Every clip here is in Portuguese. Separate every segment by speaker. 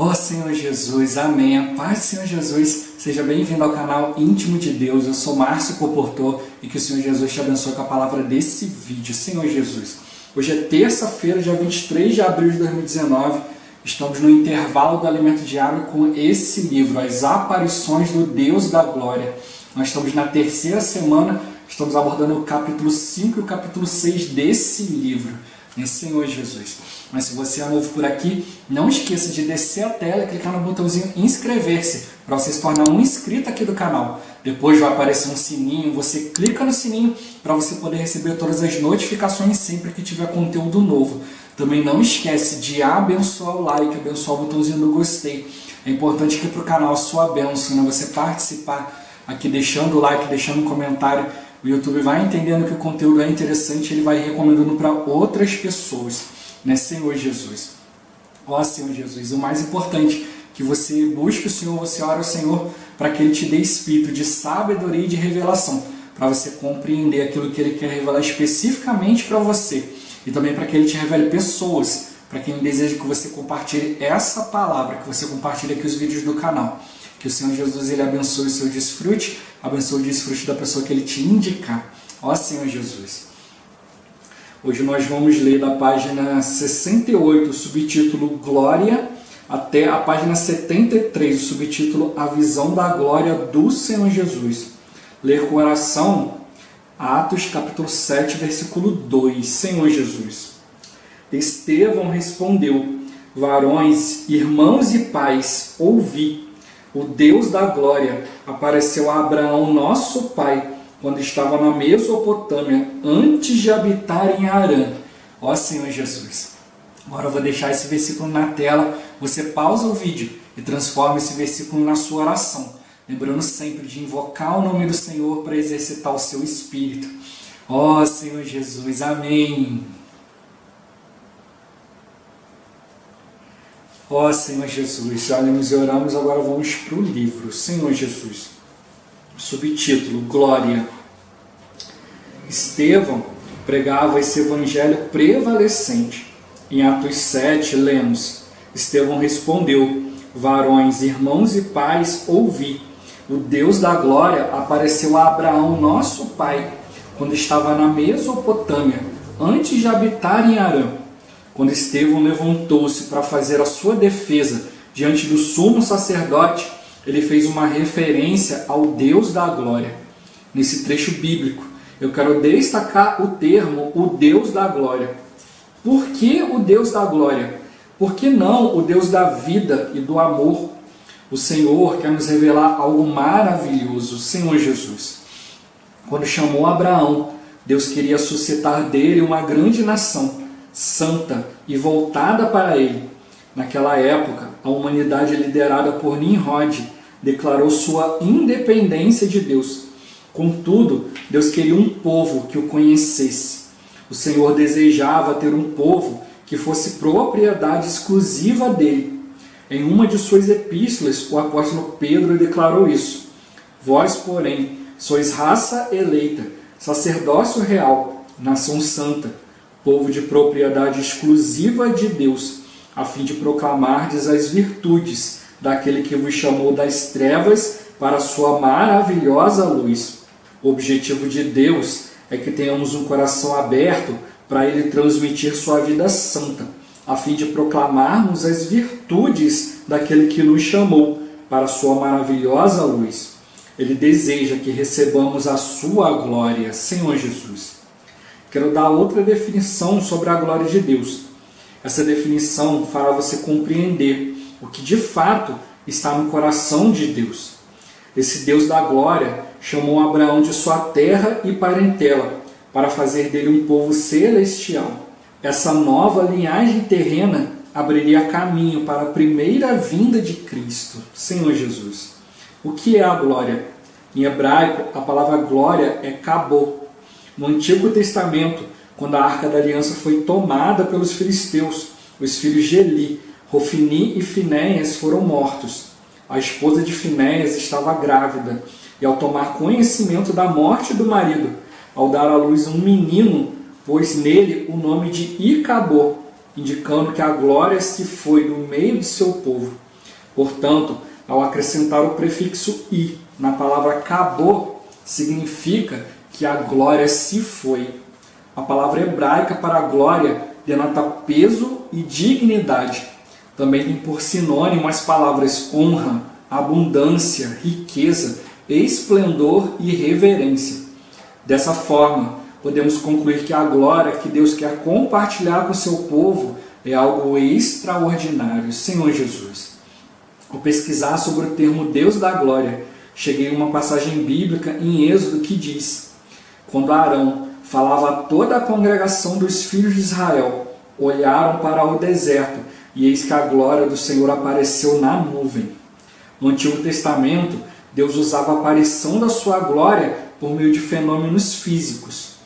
Speaker 1: Ó Senhor Jesus, amém. A paz do Senhor Jesus, seja bem-vindo ao canal Íntimo de Deus. Eu sou Márcio Comportor e que o Senhor Jesus te abençoe com a palavra desse vídeo. Senhor Jesus, hoje é terça-feira, dia 23 de abril de 2019. Estamos no intervalo do alimento diário com esse livro, As Aparições do Deus da Glória. Nós estamos na terceira semana, estamos abordando o capítulo 5 e o capítulo 6 desse livro, né, Senhor Jesus. Mas se você é novo por aqui, não esqueça de descer a tela e clicar no botãozinho inscrever-se para você se tornar um inscrito aqui do canal. Depois vai aparecer um sininho, você clica no sininho para você poder receber todas as notificações sempre que tiver conteúdo novo. Também não esquece de abençoar o like, abençoar o botãozinho do gostei. É importante que para o canal a sua bênção, né? Você participar aqui deixando o like, deixando um comentário. O YouTube vai entendendo que o conteúdo é interessante, ele vai recomendando para outras pessoas, né, Senhor Jesus? Ó Senhor Jesus, o mais importante, que você busque o Senhor, você ora ao Senhor para que Ele te dê espírito de sabedoria e de revelação, para você compreender aquilo que Ele quer revelar especificamente para você, e também para que Ele te revele pessoas, para quem deseja que você compartilhe essa palavra, que você compartilhe aqui os vídeos do canal. Que o Senhor Jesus Ele abençoe o seu desfrute, abençoe o desfrute da pessoa que Ele te indicar. Ó Senhor Jesus. Hoje nós vamos ler da página 68, o subtítulo Glória, até a página 73, o subtítulo A Visão da Glória do Senhor Jesus. Ler com oração Atos capítulo 7, versículo 2. Senhor Jesus. Estevão respondeu: varões, irmãos e pais, ouvi. O Deus da glória apareceu a Abraão, nosso pai, quando estava na Mesopotâmia, antes de habitar em Harã. Ó Senhor Jesus. Agora eu vou deixar esse versículo na tela. Você pausa o vídeo e transforma esse versículo na sua oração. Lembrando sempre de invocar o nome do Senhor para exercitar o seu espírito. Ó Senhor Jesus. Amém. Ó Senhor Jesus, já lemos e oramos, agora vamos para o livro. Senhor Jesus, subtítulo, Glória. Estevão pregava esse evangelho prevalecente. Em Atos 7, lemos, Estevão respondeu, varões, irmãos e pais, ouvi. O Deus da glória apareceu a Abraão, nosso pai, quando estava na Mesopotâmia, antes de habitar em Harã. Quando Estevão levantou-se para fazer a sua defesa diante do sumo sacerdote, ele fez uma referência ao Deus da glória. Nesse trecho bíblico, eu quero destacar o termo, o Deus da glória. Por que o Deus da glória? Por que não o Deus da vida e do amor? O Senhor quer nos revelar algo maravilhoso, Senhor Jesus. Quando chamou Abraão, Deus queria suscitar dele uma grande nação, santa e voltada para ele. Naquela época, a humanidade liderada por Nimrod declarou sua independência de Deus. Contudo, Deus queria um povo que o conhecesse. O Senhor desejava ter um povo que fosse propriedade exclusiva dele. Em uma de suas epístolas, o apóstolo Pedro declarou isso. Vós, porém, sois raça eleita, sacerdócio real, nação santa, povo de propriedade exclusiva de Deus, a fim de proclamardes as virtudes daquele que vos chamou das trevas para a sua maravilhosa luz. O objetivo de Deus é que tenhamos um coração aberto para Ele transmitir sua vida santa, a fim de proclamarmos as virtudes daquele que nos chamou para a sua maravilhosa luz. Ele deseja que recebamos a sua glória, Senhor Jesus. Quero dar outra definição sobre a glória de Deus. Essa definição fará você compreender o que de fato está no coração de Deus. Esse Deus da glória chamou Abraão de sua terra e parentela para fazer dele um povo celestial. Essa nova linhagem terrena abriria caminho para a primeira vinda de Cristo, Senhor Jesus. O que é a glória? Em hebraico, a palavra glória é kabô. No Antigo Testamento, quando a Arca da Aliança foi tomada pelos filisteus, os filhos de Eli, Hofni e Finéias foram mortos. A esposa de Finéias estava grávida, e ao tomar conhecimento da morte do marido, ao dar à luz um menino, pôs nele o nome de Icabô, indicando que a glória se foi do meio de seu povo. Portanto, ao acrescentar o prefixo i na palavra acabou, significa que a glória se foi. A palavra hebraica para glória denota peso e dignidade. Também tem por sinônimo as palavras honra, abundância, riqueza, esplendor e reverência. Dessa forma, podemos concluir que a glória que Deus quer compartilhar com o seu povo é algo extraordinário, Senhor Jesus. Ao pesquisar sobre o termo Deus da glória, cheguei a uma passagem bíblica em Êxodo que diz: quando Arão falava a toda a congregação dos filhos de Israel, olharam para o deserto, e eis que a glória do Senhor apareceu na nuvem. No Antigo Testamento, Deus usava a aparição da sua glória por meio de fenômenos físicos.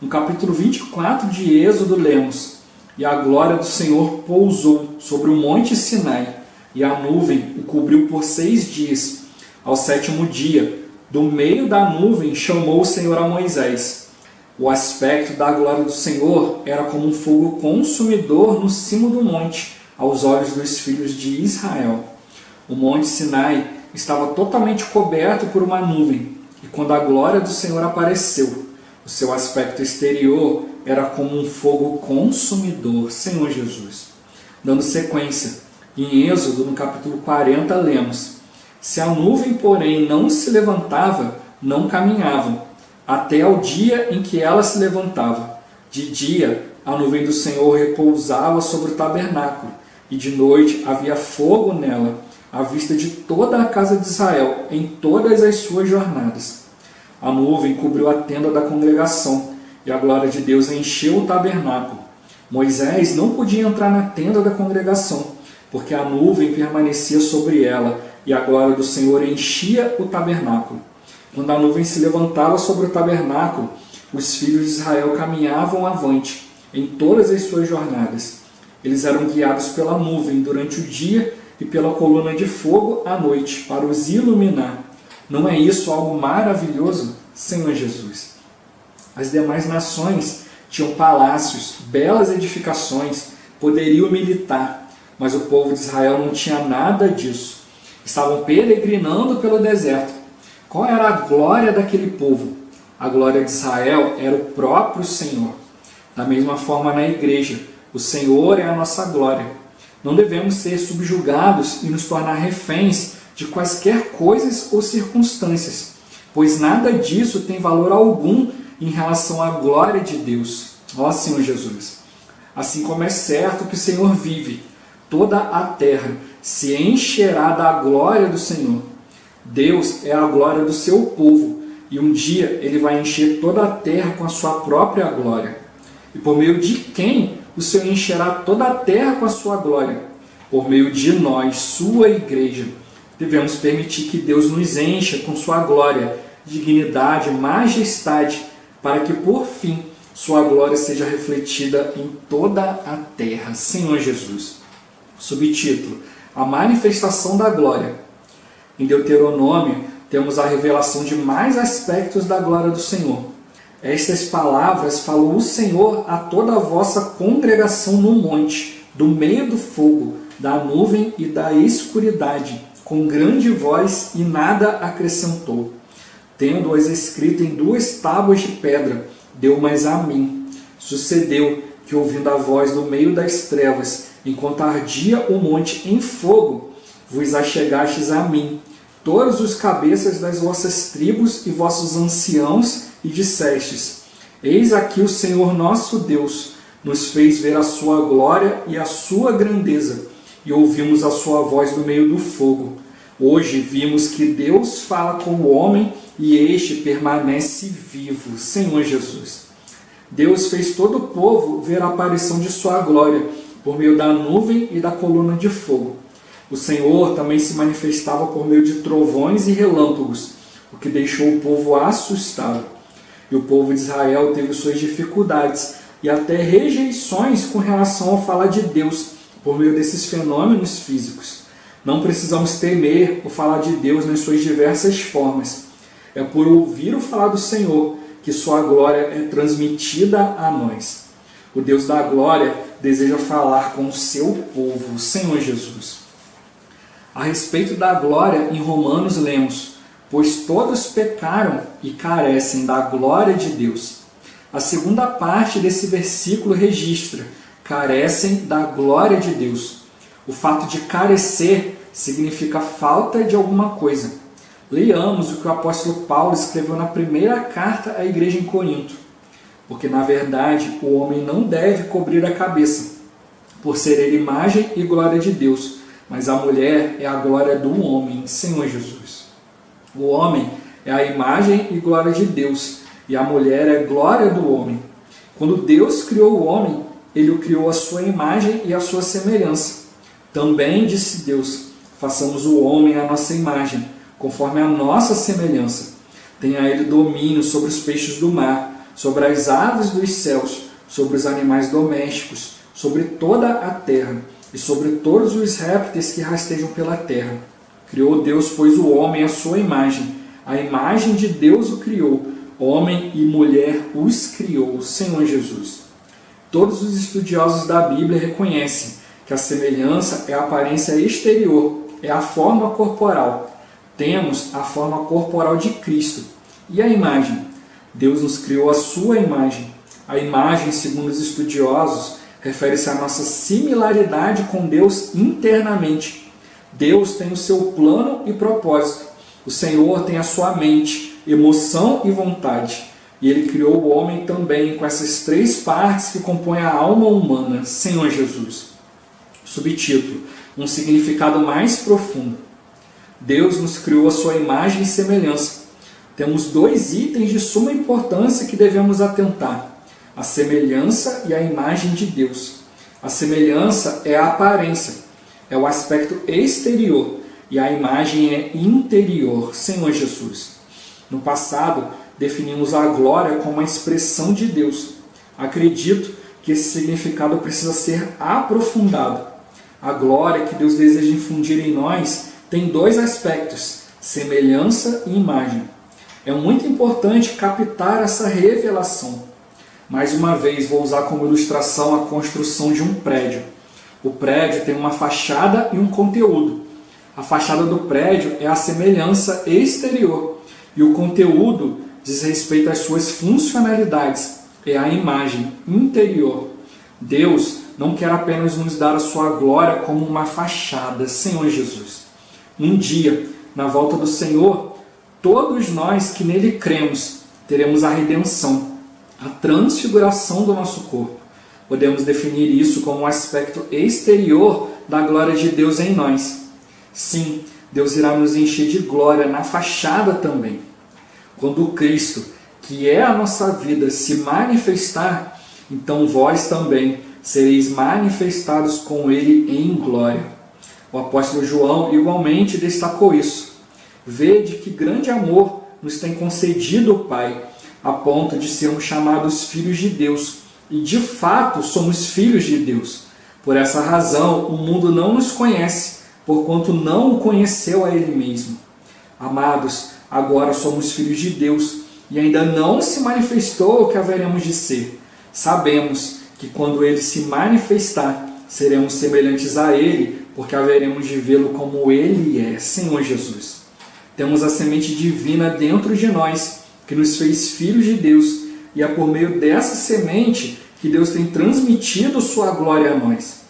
Speaker 1: No capítulo 24 de Êxodo lemos: e a glória do Senhor pousou sobre o monte Sinai, e a nuvem o cobriu por 6 dias. Ao 7º dia, do meio da nuvem chamou o Senhor a Moisés. O aspecto da glória do Senhor era como um fogo consumidor no cimo do monte, aos olhos dos filhos de Israel. O monte Sinai estava totalmente coberto por uma nuvem, e quando a glória do Senhor apareceu, o seu aspecto exterior era como um fogo consumidor, Senhor Jesus. Dando sequência, em Êxodo, no capítulo 40, lemos: se a nuvem, porém, não se levantava, não caminhavam, até ao dia em que ela se levantava. De dia, a nuvem do Senhor repousava sobre o tabernáculo, e de noite havia fogo nela, à vista de toda a casa de Israel, em todas as suas jornadas. A nuvem cobriu a tenda da congregação, e a glória de Deus encheu o tabernáculo. Moisés não podia entrar na tenda da congregação, porque a nuvem permanecia sobre ela, e a glória do Senhor enchia o tabernáculo. Quando a nuvem se levantava sobre o tabernáculo, os filhos de Israel caminhavam avante, em todas as suas jornadas. Eles eram guiados pela nuvem durante o dia e pela coluna de fogo à noite, para os iluminar. Não é isso algo maravilhoso, Senhor Jesus? As demais nações tinham palácios, belas edificações, poderiam militar, mas o povo de Israel não tinha nada disso. Estavam peregrinando pelo deserto. Qual era a glória daquele povo? A glória de Israel era o próprio Senhor. Da mesma forma, na igreja, o Senhor é a nossa glória. Não devemos ser subjugados e nos tornar reféns de quaisquer coisas ou circunstâncias, pois nada disso tem valor algum em relação à glória de Deus. Ó Senhor Jesus! Assim como é certo que o Senhor vive, toda a terra se encherá da glória do Senhor. Deus é a glória do seu povo, e um dia Ele vai encher toda a terra com a sua própria glória. E por meio de quem o Senhor encherá toda a terra com a sua glória? Por meio de nós, sua igreja. Devemos permitir que Deus nos encha com sua glória, dignidade, majestade, para que por fim sua glória seja refletida em toda a terra. Senhor Jesus. Subtítulo: a manifestação da glória. Em Deuteronômio, temos a revelação de mais aspectos da glória do Senhor. Estas palavras falou o Senhor a toda a vossa congregação no monte, do meio do fogo, da nuvem e da escuridade, com grande voz, e nada acrescentou. Tendo-as escrito em 2 tábuas de pedra, deu-mas a mim. Sucedeu que, ouvindo a voz do meio das trevas, enquanto ardia o monte em fogo, vos achegastes a mim, todos os cabeças das vossas tribos e vossos anciãos, e dissestes: eis aqui o Senhor nosso Deus nos fez ver a sua glória e a sua grandeza, e ouvimos a sua voz no meio do fogo. Hoje vimos que Deus fala com o homem, e este permanece vivo. Senhor Jesus. Deus fez todo o povo ver a aparição de sua glória, por meio da nuvem e da coluna de fogo. O Senhor também se manifestava por meio de trovões e relâmpagos, o que deixou o povo assustado. E o povo de Israel teve suas dificuldades e até rejeições com relação ao falar de Deus por meio desses fenômenos físicos. Não precisamos temer o falar de Deus nas suas diversas formas. É por ouvir o falar do Senhor que sua glória é transmitida a nós. O Deus da glória deseja falar com o seu povo, Senhor Jesus. A respeito da glória, em Romanos lemos: pois todos pecaram e carecem da glória de Deus. A segunda parte desse versículo registra: carecem da glória de Deus. O fato de carecer significa falta de alguma coisa. Leamos o que o apóstolo Paulo escreveu na primeira carta à igreja em Corinto. Porque, na verdade, o homem não deve cobrir a cabeça, por ser ele imagem e glória de Deus, mas a mulher é a glória do homem, Senhor Jesus. O homem é a imagem e glória de Deus, e a mulher é glória do homem. Quando Deus criou o homem, ele o criou à sua imagem e à sua semelhança. Também disse Deus: façamos o homem à nossa imagem, conforme a nossa semelhança. Tenha ele domínio sobre os peixes do mar, sobre as aves dos céus, sobre os animais domésticos, sobre toda a terra, e sobre todos os répteis que rastejam pela terra. Criou Deus, pois, o homem à sua imagem. A imagem de Deus o criou. Homem e mulher os criou, Senhor Jesus. Todos os estudiosos da Bíblia reconhecem que a semelhança é a aparência exterior, é a forma corporal. Temos a forma corporal de Cristo. E a imagem? Deus nos criou a sua imagem. A imagem, segundo os estudiosos, refere-se à nossa similaridade com Deus internamente. Deus tem o seu plano e propósito. O Senhor tem a sua mente, emoção e vontade. E Ele criou o homem também com essas três partes que compõem a alma humana, Senhor Jesus. Subtítulo: um significado mais profundo. Deus nos criou a sua imagem e semelhança. Temos dois itens de suma importância que devemos atentar: a semelhança e a imagem de Deus. A semelhança é a aparência, é o aspecto exterior, e a imagem é interior, Senhor Jesus. No passado, definimos a glória como a expressão de Deus. Acredito que esse significado precisa ser aprofundado. A glória que Deus deseja infundir em nós tem dois aspectos: semelhança e imagem. É muito importante captar essa revelação. Mais uma vez, vou usar como ilustração a construção de um prédio. O prédio tem uma fachada e um conteúdo. A fachada do prédio é a semelhança exterior e o conteúdo diz respeito às suas funcionalidades, é a imagem interior. Deus não quer apenas nos dar a sua glória como uma fachada, Senhor Jesus. Um dia, na volta do Senhor, todos nós que nele cremos teremos a redenção, a transfiguração do nosso corpo. Podemos definir isso como um aspecto exterior da glória de Deus em nós. Sim, Deus irá nos encher de glória na fachada também. Quando o Cristo, que é a nossa vida, se manifestar, então vós também sereis manifestados com Ele em glória. O apóstolo João igualmente destacou isso. Vede que grande amor nos tem concedido o Pai, a ponto de sermos chamados filhos de Deus. E de fato somos filhos de Deus. Por essa razão o mundo não nos conhece, porquanto não o conheceu a Ele mesmo. Amados, agora somos filhos de Deus, e ainda não se manifestou o que haveremos de ser. Sabemos que quando Ele se manifestar, seremos semelhantes a Ele, porque haveremos de vê-lo como Ele é, Senhor Jesus. Temos a semente divina dentro de nós, que nos fez filhos de Deus, e é por meio dessa semente que Deus tem transmitido sua glória a nós.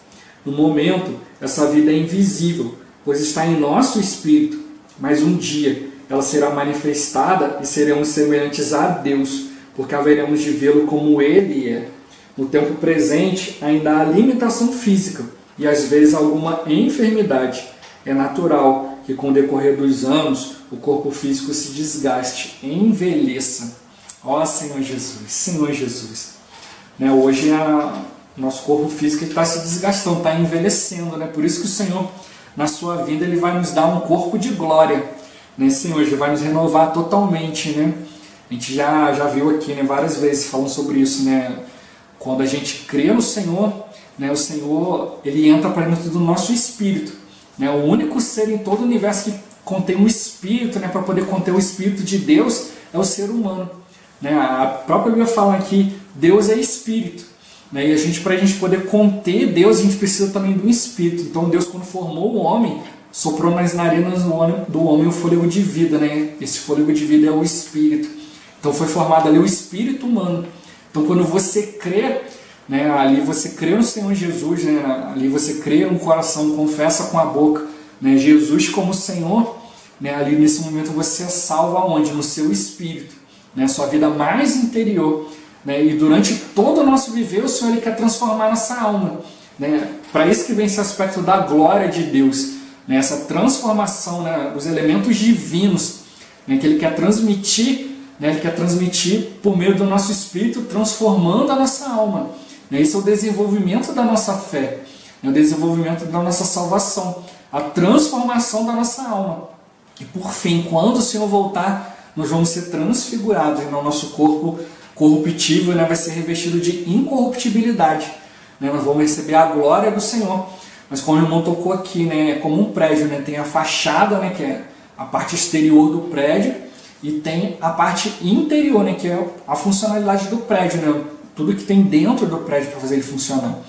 Speaker 1: No momento, essa vida é invisível, pois está em nosso espírito, mas um dia ela será manifestada e seremos semelhantes a Deus, porque haveremos de vê-lo como Ele é. No tempo presente, ainda há limitação física e às vezes alguma enfermidade. É natural que com o decorrer dos anos o corpo físico se desgaste, envelheça. Ó Senhor Jesus, Senhor Jesus. Hoje nosso corpo físico está se desgastando, está envelhecendo. Por isso que o Senhor, na sua vida, Ele vai nos dar um corpo de glória. Senhor, Ele vai nos renovar totalmente. A gente já viu aqui várias vezes falando sobre isso. Quando a gente crê no Senhor, o Senhor Ele entra para dentro do nosso espírito. O único ser em todo o universo que contém um espírito, para poder conter o espírito de Deus, é o ser humano. A própria Bíblia fala que Deus é espírito. E para a gente poder conter Deus, a gente precisa também do espírito. Então Deus, quando formou o homem, soprou nas narinas do homem o fôlego de vida, né? Esse fôlego de vida é o Espírito. Então foi formado ali o Espírito humano. Então quando você crê, né, ali você crê no Senhor Jesus, né, ali você crê no coração, confessa com a boca, né, Jesus como Senhor, né, ali nesse momento você é salvo aonde? No seu Espírito, né, sua vida mais interior. Né, e durante todo o nosso viver, o Senhor ele quer transformar nossa alma. Né, para isso que vem esse aspecto da glória de Deus, né, essa transformação, né, dos elementos divinos, né, que Ele quer transmitir, né, Ele quer transmitir por meio do nosso Espírito, transformando a nossa alma. Né, esse é o desenvolvimento da nossa fé, né, o desenvolvimento da nossa salvação, a transformação da nossa alma. E por fim, quando o Senhor voltar, nós vamos ser transfigurados, né, o nosso corpo corruptível, né, vai ser revestido de incorruptibilidade. Né, nós vamos receber a glória do Senhor. Mas como o irmão tocou aqui, né, é como um prédio, né, tem a fachada, né, que é a parte exterior do prédio, e tem a parte interior, né, que é a funcionalidade do prédio, né, tudo que tem dentro do prédio para fazer ele funcionar.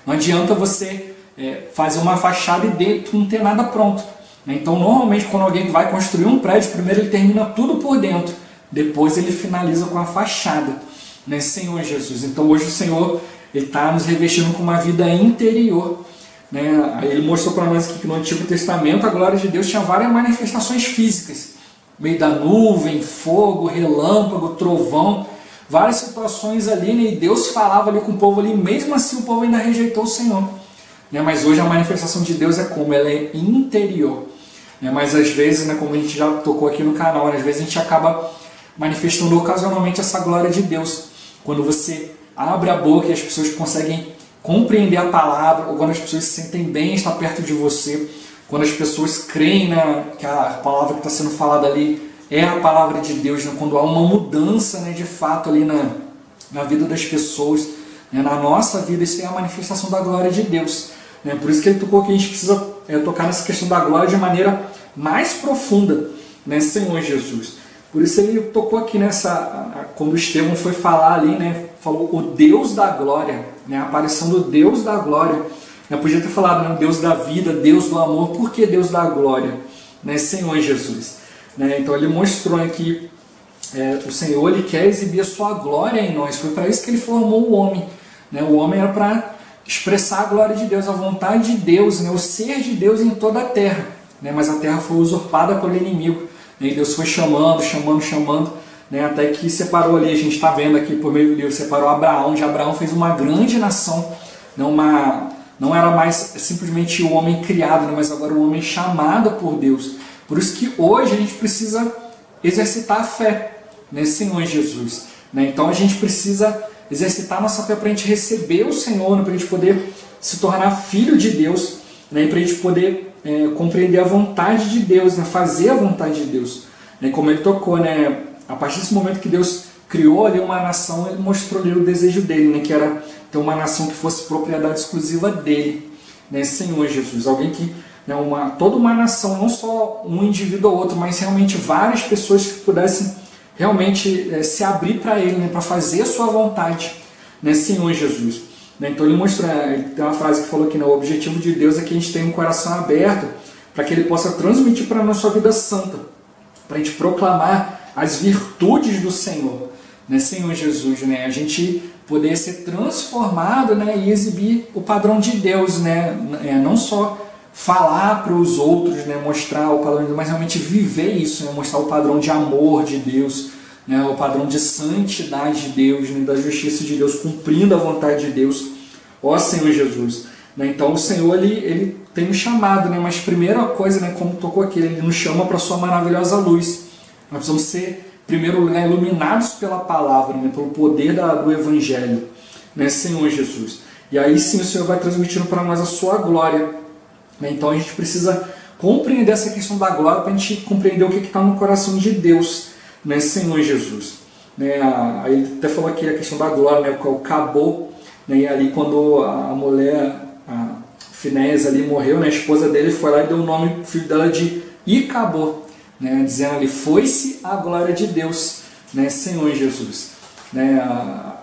Speaker 1: Não adianta você fazer uma fachada e dentro não ter nada pronto. Né? Então, normalmente, quando alguém vai construir um prédio, primeiro ele termina tudo por dentro, depois ele finaliza com a fachada. Né, Senhor Jesus. Então, hoje o Senhor está nos revestindo com uma vida interior. Né? Ele mostrou para nós que no Antigo Testamento a glória de Deus tinha várias manifestações físicas, no meio da nuvem, fogo, relâmpago, trovão, várias situações ali, né? E Deus falava ali com o povo ali, mesmo assim o povo ainda rejeitou o Senhor. Né? Mas hoje a manifestação de Deus é como? Ela é interior. Né? Mas às vezes, né, como a gente já tocou aqui no canal, né, às vezes a gente acaba manifestando ocasionalmente essa glória de Deus. Quando você abre a boca e as pessoas conseguem compreender a palavra, ou quando as pessoas se sentem bem em estar perto de você, quando as pessoas creem, né, que a palavra que está sendo falada ali é a palavra de Deus, né, quando há uma mudança, né, de fato ali na vida das pessoas, né, na nossa vida, isso é a manifestação da glória de Deus. Né, por isso que ele tocou que a gente precisa tocar nessa questão da glória de maneira mais profunda, né, Senhor Jesus. Por isso ele tocou aqui quando Estevão foi falar ali, né, falou o Deus da glória, né, a aparição do Deus da glória. Eu podia ter falado, né, Deus da vida, Deus do amor. Por que Deus da glória? Né, Senhor Jesus. Né, então ele mostrou aqui o Senhor ele quer exibir a sua glória em nós. Foi para isso que ele formou o homem. Né, o homem era para expressar a glória de Deus, a vontade de Deus, né, o ser de Deus em toda a terra. Né, mas a terra foi usurpada pelo inimigo. E Deus foi chamando, né, até que separou ali, a gente está vendo aqui por meio do livro, separou Abraão, de Abraão fez uma grande nação, não era mais simplesmente o homem criado, né, mas agora o homem chamado por Deus. Por isso que hoje a gente precisa exercitar a fé, né, Senhor Jesus. Né, então a gente precisa exercitar a nossa fé para a gente receber o Senhor, né, para a gente poder se tornar filho de Deus, né, para a gente poder compreender a vontade de Deus, né, fazer a vontade de Deus. Né, como ele tocou, né, a partir desse momento que Deus criou ali uma nação, ele mostrou ali o desejo dele, né, que era ter uma nação que fosse propriedade exclusiva dele, né, Senhor Jesus. Alguém que, né, toda uma nação, não só um indivíduo ou outro, mas realmente várias pessoas que pudessem realmente se abrir para ele, né, para fazer a sua vontade, né, Senhor Jesus. Então ele mostrou, ele tem uma frase que falou que o objetivo de Deus é que a gente tenha um coração aberto para que ele possa transmitir para a nossa vida santa, para a gente proclamar as virtudes do Senhor, né, Senhor Jesus, né, a gente poder ser transformado, né, e exibir o padrão de Deus, né, não só falar para os outros, né, mostrar o padrão de Deus, mas realmente viver isso, né, mostrar o padrão de amor de Deus, né, o padrão de santidade de Deus, né, da justiça de Deus, cumprindo a vontade de Deus, ó Senhor Jesus. Né, então o Senhor ele tem nos chamado, né, mas primeira coisa, né, como tocou aqui, ele nos chama para a sua maravilhosa luz. Nós precisamos ser, em primeiro lugar, iluminados pela palavra, né, pelo poder do Evangelho, né, Senhor Jesus. E aí sim o Senhor vai transmitindo para nós a sua glória. Né, então a gente precisa compreender essa questão da glória para a gente compreender o que está no coração de Deus, né, Senhor Jesus. Né, aí ele até falou aqui a questão da glória, né, o Cabô, né, e ali quando a mulher, a Finéias ali morreu, né, a esposa dele foi lá e deu o nome do filho dela de Icabô, né, dizendo ali, foi-se a glória de Deus, né, Senhor Jesus. Né,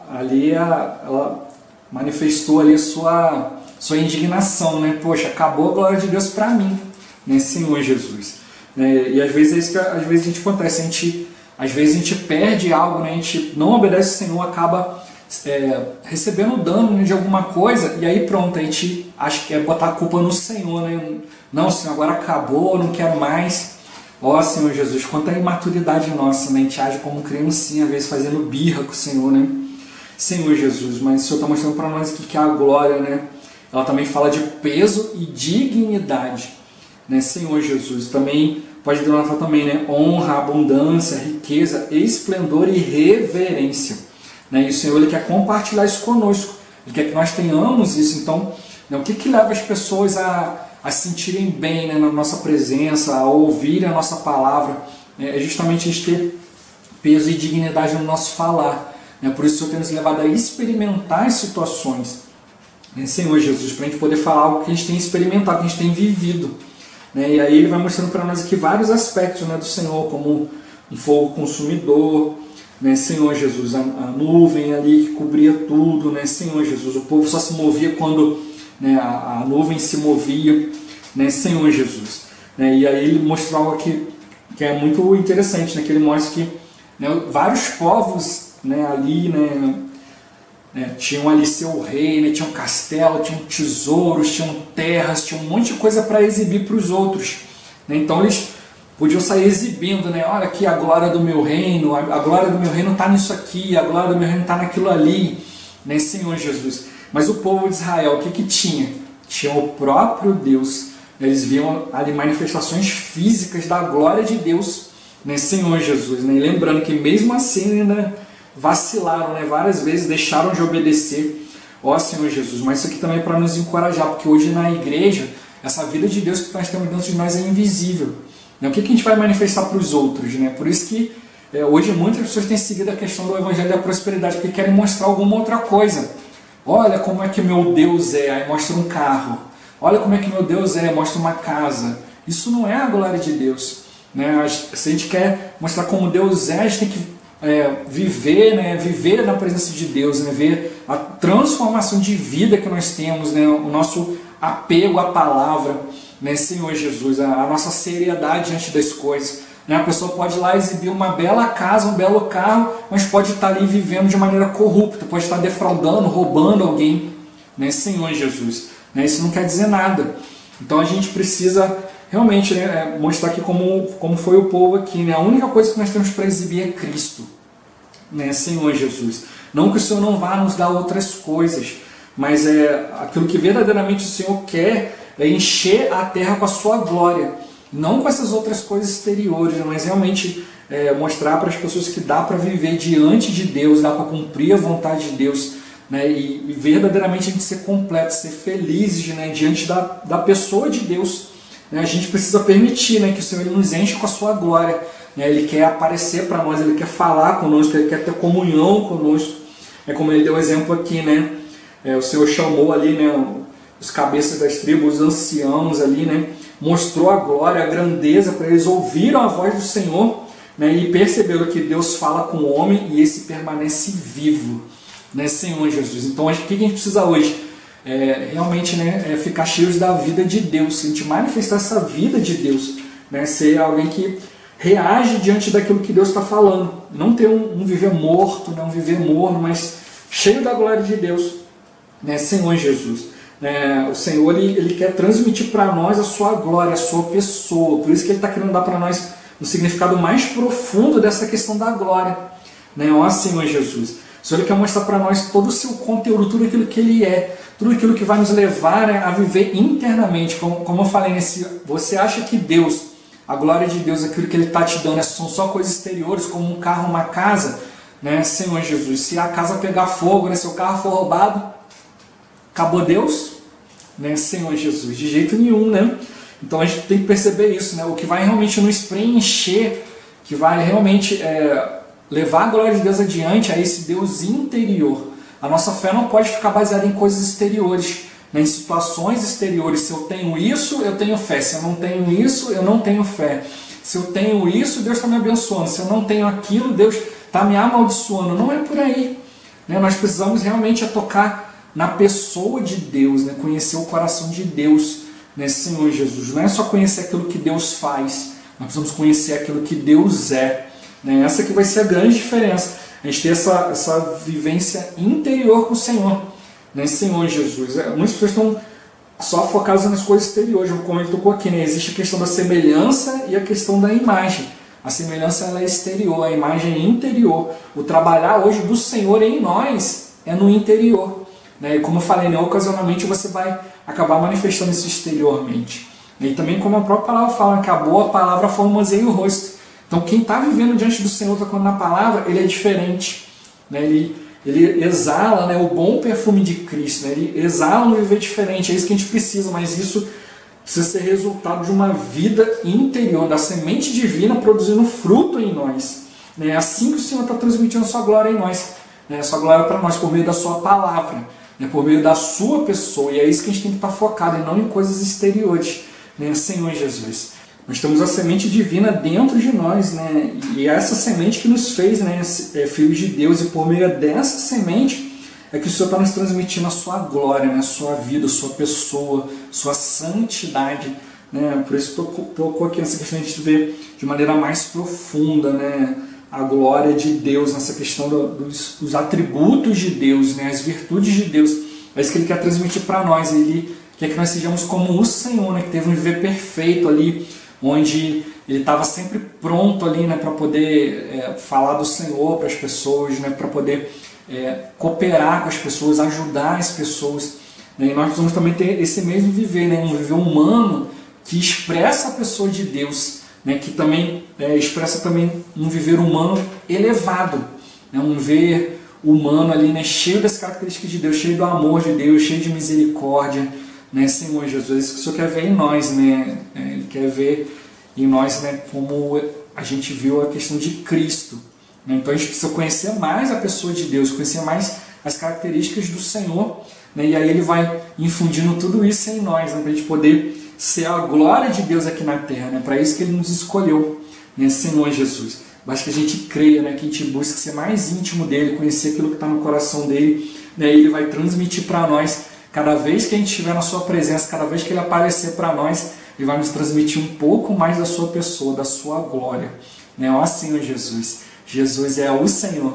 Speaker 1: ali ela manifestou ali sua indignação, né, poxa, acabou a glória de Deus para mim, né, Senhor Jesus. E às vezes é isso que às vezes a gente acontece, às vezes a gente perde algo, né, a gente não obedece ao Senhor, acaba recebendo dano, né, de alguma coisa, e aí pronto, a gente acha que é botar a culpa no Senhor, né? Não, Senhor, agora acabou, não quero mais. Ó Senhor Jesus, quanta imaturidade nossa, né? A gente age como criancinha, às vezes fazendo birra com o Senhor, né? Senhor Jesus, mas o Senhor está mostrando para nós aqui que a glória, né? Ela também fala de peso e dignidade, né? Senhor Jesus, também pode denotar também, né? Honra, abundância, riqueza, esplendor e reverência, né? E o Senhor, Ele quer compartilhar isso conosco, Ele quer que nós tenhamos isso. Então, né, o que leva as pessoas a se sentirem bem, né, na nossa presença, a ouvirem a nossa palavra, é justamente a gente ter peso e dignidade no nosso falar, né? Por isso o Senhor tem nos levado a experimentar as situações, né, Senhor Jesus, para a gente poder falar algo que a gente tem experimentado, que a gente tem vivido, né? E aí Ele vai mostrando para nós aqui vários aspectos, né, do Senhor, como um fogo consumidor, né, Senhor Jesus, a nuvem ali que cobria tudo, né, Senhor Jesus, o povo só se movia quando, né, a nuvem se movia, né, Senhor Jesus, né? E aí Ele mostrou algo aqui que é muito interessante, né, que Ele mostra que, né, vários povos, né, ali, né, tinham ali seu rei, né, tinham castelo, tinham tesouros, tinham terras, tinham um monte de coisa para exibir para os outros, né? Então eles podiam sair exibindo, né? Olha aqui a glória do meu reino, a glória do meu reino está nisso aqui, a glória do meu reino está naquilo ali, né, Senhor Jesus. Mas o povo de Israel, o que tinha? Tinha o próprio Deus. Eles viam ali manifestações físicas da glória de Deus, né, Senhor Jesus, né? E lembrando que mesmo assim ainda vacilaram, né, várias vezes, deixaram de obedecer, ó Senhor Jesus. Mas isso aqui também é para nos encorajar, porque hoje na igreja, essa vida de Deus que nós temos dentro de nós é invisível, né? O que a gente vai manifestar para os outros, né? Por isso que hoje muitas pessoas têm seguido a questão do evangelho da prosperidade, porque querem mostrar alguma outra coisa. Olha como é que meu Deus é, aí mostra um carro. Olha como é que meu Deus é, mostra uma casa. Isso não é a glória de Deus, né? Se a gente quer mostrar como Deus é, a gente tem que viver, né? Viver na presença de Deus, né? Ver a transformação de vida que nós temos, né? O nosso apego à palavra, né, Senhor Jesus, a nossa seriedade diante das coisas. A pessoa pode ir lá exibir uma bela casa, um belo carro, mas pode estar ali vivendo de maneira corrupta, pode estar defraudando, roubando alguém, né, Senhor Jesus. Isso não quer dizer nada. Então a gente precisa realmente, né, mostrar aqui como foi o povo aqui, né? A única coisa que nós temos para exibir é Cristo, né, Senhor Jesus. Não que o Senhor não vá nos dar outras coisas, mas aquilo que verdadeiramente o Senhor quer é encher a terra com a sua glória. Não com essas outras coisas exteriores, mas realmente mostrar para as pessoas que dá para viver diante de Deus, dá para cumprir a vontade de Deus, né, e verdadeiramente a gente ser completo, ser felizes, né, diante da pessoa de Deus. Né? A gente precisa permitir, né, que o Senhor, Ele nos enche com a sua glória. Né? Ele quer aparecer para nós, Ele quer falar conosco, Ele quer ter comunhão conosco. É como Ele deu exemplo aqui, né? O Senhor chamou ali, né, os cabeças das tribos, os anciãos ali, né? Mostrou a glória, a grandeza para eles, ouviram a voz do Senhor, né, e perceberam que Deus fala com o homem e esse permanece vivo, né, Senhor Jesus. Então o que a gente precisa hoje? Realmente, né, ficar cheios da vida de Deus, a gente manifestar essa vida de Deus, né, ser alguém que reage diante daquilo que Deus está falando, não ter um viver morto, não viver morno, mas cheio da glória de Deus, né, Senhor Jesus. O Senhor, ele quer transmitir para nós a sua glória, a sua pessoa. Por isso que Ele está querendo dar para nós um significado mais profundo dessa questão da glória, né? Ó Senhor Jesus, o Senhor, Ele quer mostrar para nós todo o seu conteúdo, tudo aquilo que Ele é, tudo aquilo que vai nos levar, né, a viver internamente. Como eu falei, você acha que Deus, a glória de Deus, aquilo que Ele está te dando, são só coisas exteriores, como um carro, uma casa, né, Senhor Jesus? Se a casa pegar fogo, né, se o carro for roubado, acabou Deus, né, Senhor Jesus? De jeito nenhum, né? Então a gente tem que perceber isso, né? O que vai realmente nos preencher, que vai realmente levar a glória de Deus adiante, é esse Deus interior. A nossa fé não pode ficar baseada em coisas exteriores, né, em situações exteriores. Se eu tenho isso, eu tenho fé. Se eu não tenho isso, eu não tenho fé. Se eu tenho isso, Deus está me abençoando. Se eu não tenho aquilo, Deus está me amaldiçoando. Não é por aí, né? Nós precisamos realmente tocar na pessoa de Deus, né? Conhecer o coração de Deus, né, Senhor Jesus. Não é só conhecer aquilo que Deus faz, nós precisamos conhecer aquilo que Deus é. Né? Essa que vai ser a grande diferença. A gente ter essa vivência interior com o Senhor, né, Senhor Jesus. Muitas pessoas estão só focadas nas coisas exteriores, como ele tocou aqui, né? Existe a questão da semelhança e a questão da imagem. A semelhança ela é exterior, a imagem é interior. O trabalhar hoje do Senhor em nós é no interior. Né? E como eu falei, né, ocasionalmente você vai acabar manifestando isso exteriormente. E também como a própria palavra fala, que a boa palavra formoseia o rosto. Então quem está vivendo diante do Senhor, tocando na palavra, ele é diferente. Né? Ele exala, né, o bom perfume de Cristo. Né? Ele exala um viver diferente. É isso que a gente precisa, mas isso precisa ser resultado de uma vida interior, da semente divina produzindo fruto em nós. É assim que o Senhor está transmitindo a sua glória em nós. A sua glória para nós, por meio da sua palavra, por meio da sua pessoa. E é isso que a gente tem que estar focado, e não em coisas exteriores. Senhor Jesus. Nós temos a semente divina dentro de nós, né? E é essa semente que nos fez, né, filhos de Deus, e por meio dessa semente é que o Senhor está nos transmitindo a sua glória, né, a sua vida, a sua pessoa, a sua santidade. Né? Por isso tocou aqui nessa questão de a gente ver de maneira mais profunda, né, a glória de Deus, nessa questão dos atributos de Deus, né, as virtudes de Deus. É isso que Ele quer transmitir para nós. Ele quer que nós sejamos como o Senhor, né, que teve um viver perfeito ali, onde Ele estava sempre pronto ali, né, para poder falar do Senhor para as pessoas, né, para poder cooperar com as pessoas, ajudar as pessoas. Né, e nós precisamos também ter esse mesmo viver, né, um viver humano que expressa a pessoa de Deus, né, que também expressa também um viver humano elevado, né, um viver humano ali, né, cheio das características de Deus, cheio do amor de Deus, cheio de misericórdia, né, Senhor Jesus. É isso que o Senhor quer ver em nós, né? Ele quer ver em nós, né, como a gente viu a questão de Cristo. Né? Então a gente precisa conhecer mais a pessoa de Deus, conhecer mais as características do Senhor, né? E aí Ele vai infundindo tudo isso em nós, né, para a gente poder ser a glória de Deus aqui na terra. Né? Para isso que Ele nos escolheu, né, Senhor Jesus. Basta que a gente creia, né, que a gente busque ser mais íntimo dEle, conhecer aquilo que está no coração dEle, né? E Ele vai transmitir para nós. Cada vez que a gente estiver na sua presença, cada vez que Ele aparecer para nós, Ele vai nos transmitir um pouco mais da sua pessoa, da sua glória. Né? Ó Senhor Jesus. Jesus é o Senhor.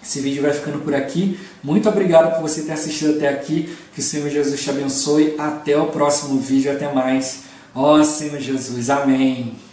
Speaker 1: Esse vídeo vai ficando por aqui. Muito obrigado por você ter assistido até aqui. Que o Senhor Jesus te abençoe. Até o próximo vídeo. Até mais. Ó Senhor Jesus. Amém.